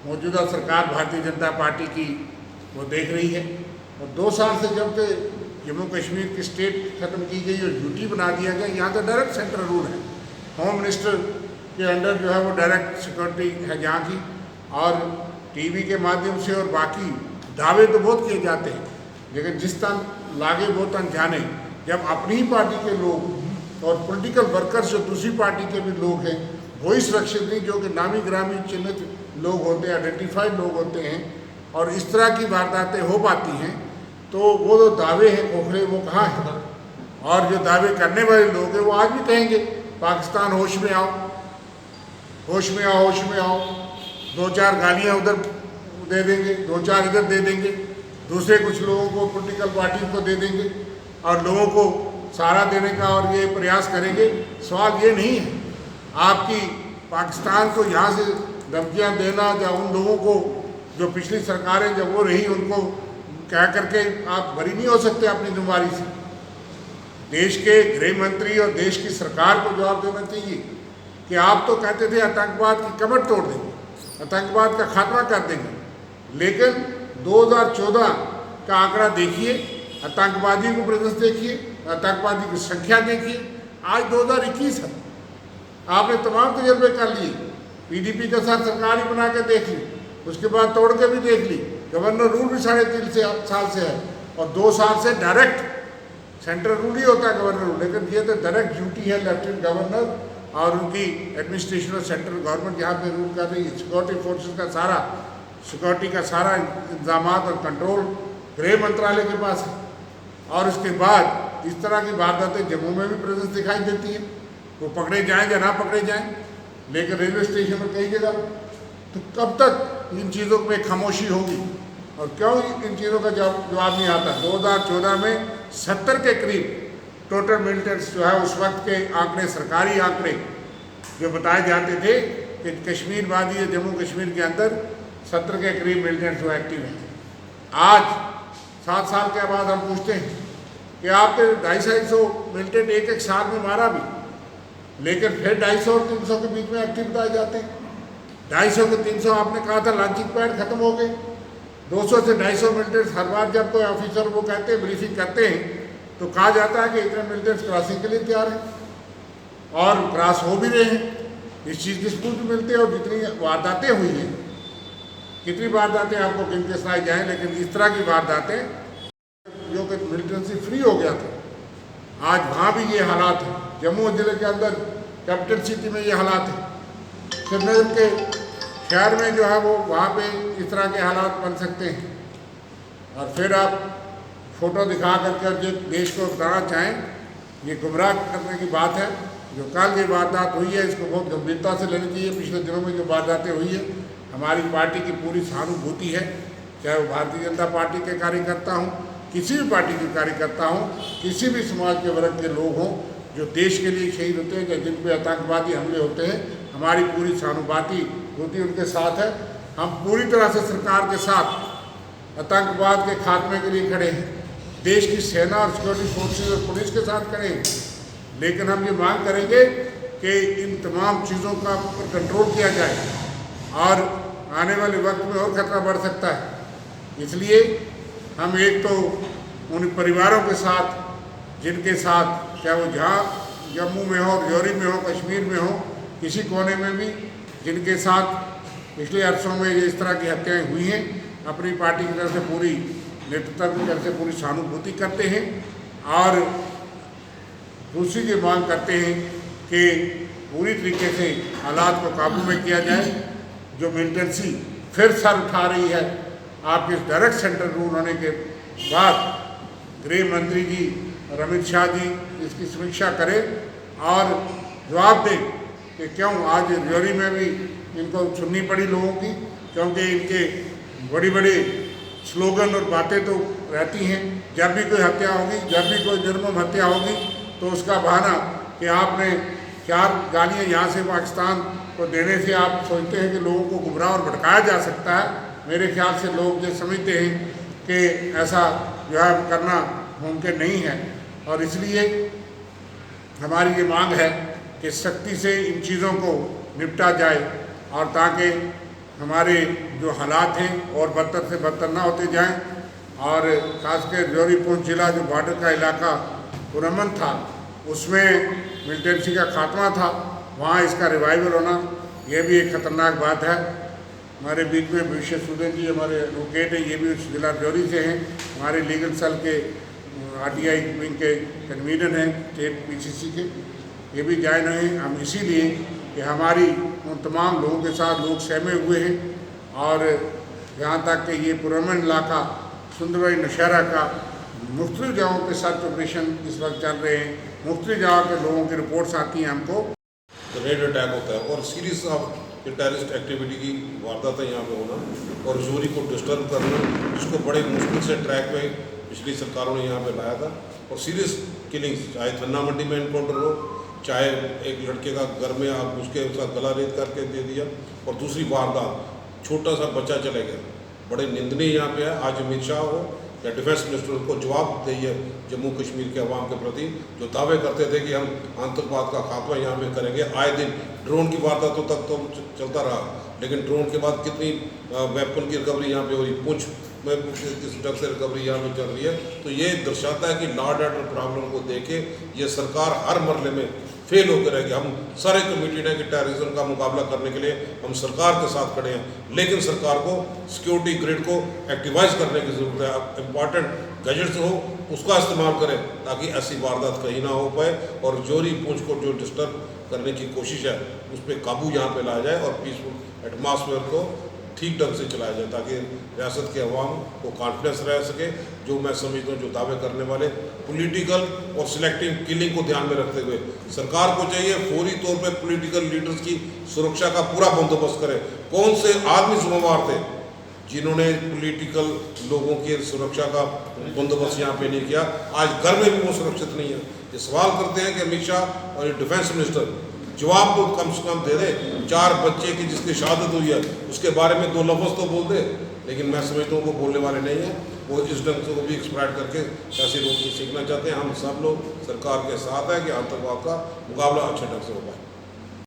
मौजूदा सरकार भारतीय जनता पार्टी की वो देख रही है। और 2 साल से जब से जम्मू कश्मीर की स्टेट ख़त्म की गई और ड्यूटी बना दिया गया, यहाँ तो डायरेक्ट सेंट्रल रूल है। होम मिनिस्टर के अंडर जो है वो डायरेक्ट सिक्योरिटी है जहाँ की, और टीवी के माध्यम से और बाकी दावे तो बहुत किए जाते हैं, लेकिन जिस तरह लागे वो तन जाने। जब अपनी ही पार्टी के लोग और पॉलिटिकल वर्कर्स जो दूसरी पार्टी के भी लोग हैं वही सुरक्षित नहीं, जो कि नामी ग्रामी चिन्हित लोग होते हैं, आइडेंटिफाइड लोग होते हैं, और इस तरह की वारदातें हो पाती हैं, तो वो जो दावे हैं खोखले वो कहाँ हैं? और जो दावे करने वाले लोग हैं वो आज भी कहेंगे पाकिस्तान होश में आओ, होश में आओ, होश में आओ। 2-4 गालियाँ उधर दे देंगे, 2-4 इधर दे देंगे, दूसरे कुछ लोगों को पॉलिटिकल पार्टी को दे देंगे और लोगों को सहारा देने का और ये प्रयास करेंगे। सवाल ये नहीं है आपकी पाकिस्तान को यहाँ से धमकियाँ देना, या उन लोगों को जो पिछली सरकारें जब वो रही उनको कह करके आप बरी नहीं हो सकते अपनी जिम्मेदारी से। देश के गृह मंत्री और देश की सरकार को जवाब देना चाहिए कि आप तो कहते थे आतंकवाद की कमर तोड़ देंगे, आतंकवाद का खात्मा कर देंगे, लेकिन 2014 का आंकड़ा देखिए, आतंकवादियों को प्रेजेंस देखिए, आतंकवादी की संख्या देखिए, आज 2021 है। आपने तमाम तजर्बे कर लिए, पीडीपी के साथ सरकार ही बना के देख ली, उसके बाद तोड़ के भी देख ली, गवर्नर रूल भी 3.5 साल से है, और 2 साल से डायरेक्ट सेंट्रल रूल ही होता है गवर्नर रूल, लेकिन ये तो डायरेक्ट ड्यूटी है लेफ्टिनेंट गवर्नर और उनकी एडमिनिस्ट्रेशन और सेंट्रल गवर्नमेंट यहाँ पे रूल कर रही है। सिक्योरिटी फोर्सेस का सारा सिक्योरिटी का सारा इंतजाम और कंट्रोल गृह मंत्रालय के पास है। और उसके बाद इस तरह की वारदातें जम्मू में भी प्रेजेंस दिखाई देती है, वो पकड़े जाएँ या ना पकड़े जाएँ, लेकिन रेलवे स्टेशन पर कई जगह। तो कब तक इन चीज़ों में खामोशी होगी और क्यों इन चीज़ों का जवाब नहीं आता? 2014 में 70 के करीब टोटल मिलिटेंट्स जो है उस वक्त के आंकड़े, सरकारी आंकड़े जो बताए जाते थे कि कश्मीर वादी या जम्मू कश्मीर के अंदर 70 के करीब मिलिटेंट्स जो एक्टिव हैं। आज 7 साल के बाद हम पूछते हैं कि आपने 250-250 मिलिटेंट एक साल में मारा भी, लेकिन फिर 250 और 300 के बीच में एक्टिव बताए जाते हैं। 250 के 300 आपने कहा था लॉन्चिंग पैड खत्म हो गए। 200 से 250 मिलिटेंट्स हर बार जब कोई ऑफिसर वो कहते हैं ब्रीफिंग करते हैं तो कहा जाता है कि इतने मिलिटेंट्स क्रॉसिंग के लिए तैयार हैं, और क्रॉस हो भी रहे हैं। इस चीज़ की सबूत भी मिलते हैं। और जितनी वारदातें हुई हैं, कितनी वारदातें आपको गिन के सुनाई जाएँ, लेकिन इस तरह की वारदातें जो कि मिलिटेंसी फ्री हो गया था, आज वहाँ भी ये हालात हैं। जम्मू जिले के अंदर कैपिटल सिटी में ये हालात हैं, श्रीनगर के शहर में जो है वो वहाँ पे इस तरह के हालात बन सकते हैं। और फिर आप फ़ोटो दिखा करके जो देश को बताना चाहें, ये गुमराह करने की बात है। जो कल ये वारदात हुई है इसको बहुत गंभीरता से लेनी चाहिए। पिछले दिनों में जो वारदातें हुई है, हमारी पार्टी की पूरी सहानुभूति है, चाहे वो भारतीय जनता पार्टी के कार्यकर्ता हों, किसी भी पार्टी के कार्यकर्ता हों, किसी भी समाज के वर्ग के लोग हों जो देश के लिए शहीद होते हैं या जिन पे आतंकवादी हमले होते हैं, हमारी पूरी सहानुभूति उनके साथ है। हम पूरी तरह से सरकार के साथ आतंकवाद के खात्मे के लिए खड़े हैं, देश की सेना और सिक्योरिटी फोर्सेस और पुलिस के साथ खड़े हैं। लेकिन हम ये मांग करेंगे कि इन तमाम चीज़ों का कंट्रोल किया जाए, और आने वाले वक्त में और खतरा बढ़ सकता है। इसलिए हम एक तो उन परिवारों के साथ जिनके साथ, चाहे वो जहाँ जम्मू में हो, राजौरी में हो, कश्मीर में हो, किसी कोने में भी जिनके साथ पिछले अरसों में इस तरह की हत्याएँ हुई हैं, अपनी पार्टी की तरफ से पूरी नेतृत्व की तरफ से पूरी सहानुभूति करते हैं। और दूसरी ये मांग करते हैं कि पूरी तरीके से हालात को काबू में किया जाए। जो मिलिटेंसी फिर सर उठा रही है, आपके डायरेक्ट सेंट्रल रूल होने के बाद गृह मंत्री जी और अमित शाह जी इसकी समीक्षा करें और जवाब दें कि क्यों आज राजौरी में भी इनको सुननी पड़ी लोगों की, क्योंकि इनके बड़ी बड़ी स्लोगन और बातें तो रहती हैं। जब भी कोई हत्या होगी, जब भी कोई निर्मम हत्या होगी, तो उसका बहाना कि आपने 4 गालियाँ यहाँ से पाकिस्तान को देने से आप सोचते हैं कि लोगों को गुमराह और भटकाया जा सकता है। मेरे ख्याल से लोग ये समझते हैं कि ऐसा जो है करना मुमकिन नहीं है, और इसलिए हमारी ये मांग है कि सख्ती से इन चीज़ों को निपटा जाए, और ताकि हमारे जो हालात हैं और बदतर से बदतर ना होते जाएं, और ख़ासकर जौहरी पुंछ जिला जो बॉर्डर का इलाका पुरअमन था, उसमें मिलिटेंसी का खात्मा था, वहाँ इसका रिवाइवल होना ये भी एक ख़तरनाक बात है। हमारे बीच में भविष्य सूदन जी हमारे एडवोकेट हैं, ये भी उस जिला जौहरी से हैं, हमारे लीगल सेल के RTI विंग के कन्वीनर हैं स्टेट PCC के, ये भी ज्वाइन हुए हैं। हम इसीलिए कि हमारी उन तमाम लोगों के साथ लोग सहमे हुए हैं, और यहाँ तक कि ये पुरअमन इलाका सुंदरबाई नौशहरा का मुख्तलिफ जगहों पे सर्च ऑपरेशन इस वक्त चल रहे हैं, मुख्तलिफ जगह के लोगों की रिपोर्ट्स आती हैं हमको। रेड अटैक होता है और सीरीज ऑफ टेररिस्ट एक्टिविटी की वारदातें यहाँ पे होना और जौहरी को डिस्टर्ब करना, इसको बड़े मुश्किल से ट्रैक पे पिछली सरकारों ने यहाँ पे लाया था। और सीरियस किलिंग्स, चाहे थन्ना मंडी में एनकाउंटर हो, चाहे एक लड़के का घर में आग घुस के उसका गला रेत करके दे दिया, और दूसरी वारदात छोटा सा बच्चा चले गया, बड़े निंदनीय यहाँ पे है। आज अमित शाह हो या डिफेंस मिनिस्टर को जवाब दिए जम्मू कश्मीर के अवाम के प्रति, जो दावे करते थे कि हम आतंकवाद का खात्मा यहाँ पे करेंगे। आए दिन ड्रोन की वारदातों तक तो चलता रहा, लेकिन ड्रोन के बाद कितनी वेपन की रिकवरी यहाँ पे हुई, पुंछ में किस ढंग से रिकवरी यहाँ पे चल रही है। तो ये दर्शाता है कि लॉ एंड ऑर्डर प्रॉब्लम को देखे ये सरकार हर मरले में फेल होकर रहेगी। हम सारे कमिटेड हैं कि टेररिज्म का मुकाबला करने के लिए हम सरकार के साथ खड़े हैं, लेकिन सरकार को सिक्योरिटी ग्रिड को एक्टिवाइज करने की ज़रूरत है। अब इम्पॉर्टेंट गैजेट्स हो उसका इस्तेमाल करें ताकि ऐसी वारदात कहीं ना हो पाए, और जौहरी पुंछ को जो डिस्टर्ब करने की कोशिश है उस पर काबू यहाँ पे लाया जाए और पीसफुल एटमॉस्फेयर को ठीक ढंग से चलाया जाए, ताकि रियासत के अवाम को कॉन्फिडेंस रह सके। जो मैं समझता हूँ जो दावे करने वाले पॉलिटिकल और सिलेक्टिव किलिंग को ध्यान में रखते हुए सरकार को चाहिए फौरी तौर पे पॉलिटिकल लीडर्स की सुरक्षा का पूरा बंदोबस्त करे। कौन से आदमी जिम्मेवार थे जिन्होंने पॉलिटिकल लोगों की सुरक्षा का बंदोबस्त यहाँ पे नहीं किया? आज घर में भी वो सुरक्षित नहीं है। ये सवाल करते हैं कि अमित शाह और डिफेंस मिनिस्टर जवाब तो कम से कम दे दे। 4 बच्चे की जिसकी शहादत हुई है उसके बारे में 2 लफ्ज़ तो बोल दे, लेकिन मैं समझता हूँ वो बोलने वाले नहीं हैं। वो इस ढंग से वो भी एक्सप्लॉइट करके कैसे लोग सीखना चाहते हैं। हम सब लोग सरकार के साथ हैं कि आतंकवाद का मुकाबला अच्छे ढंग से हो पाए।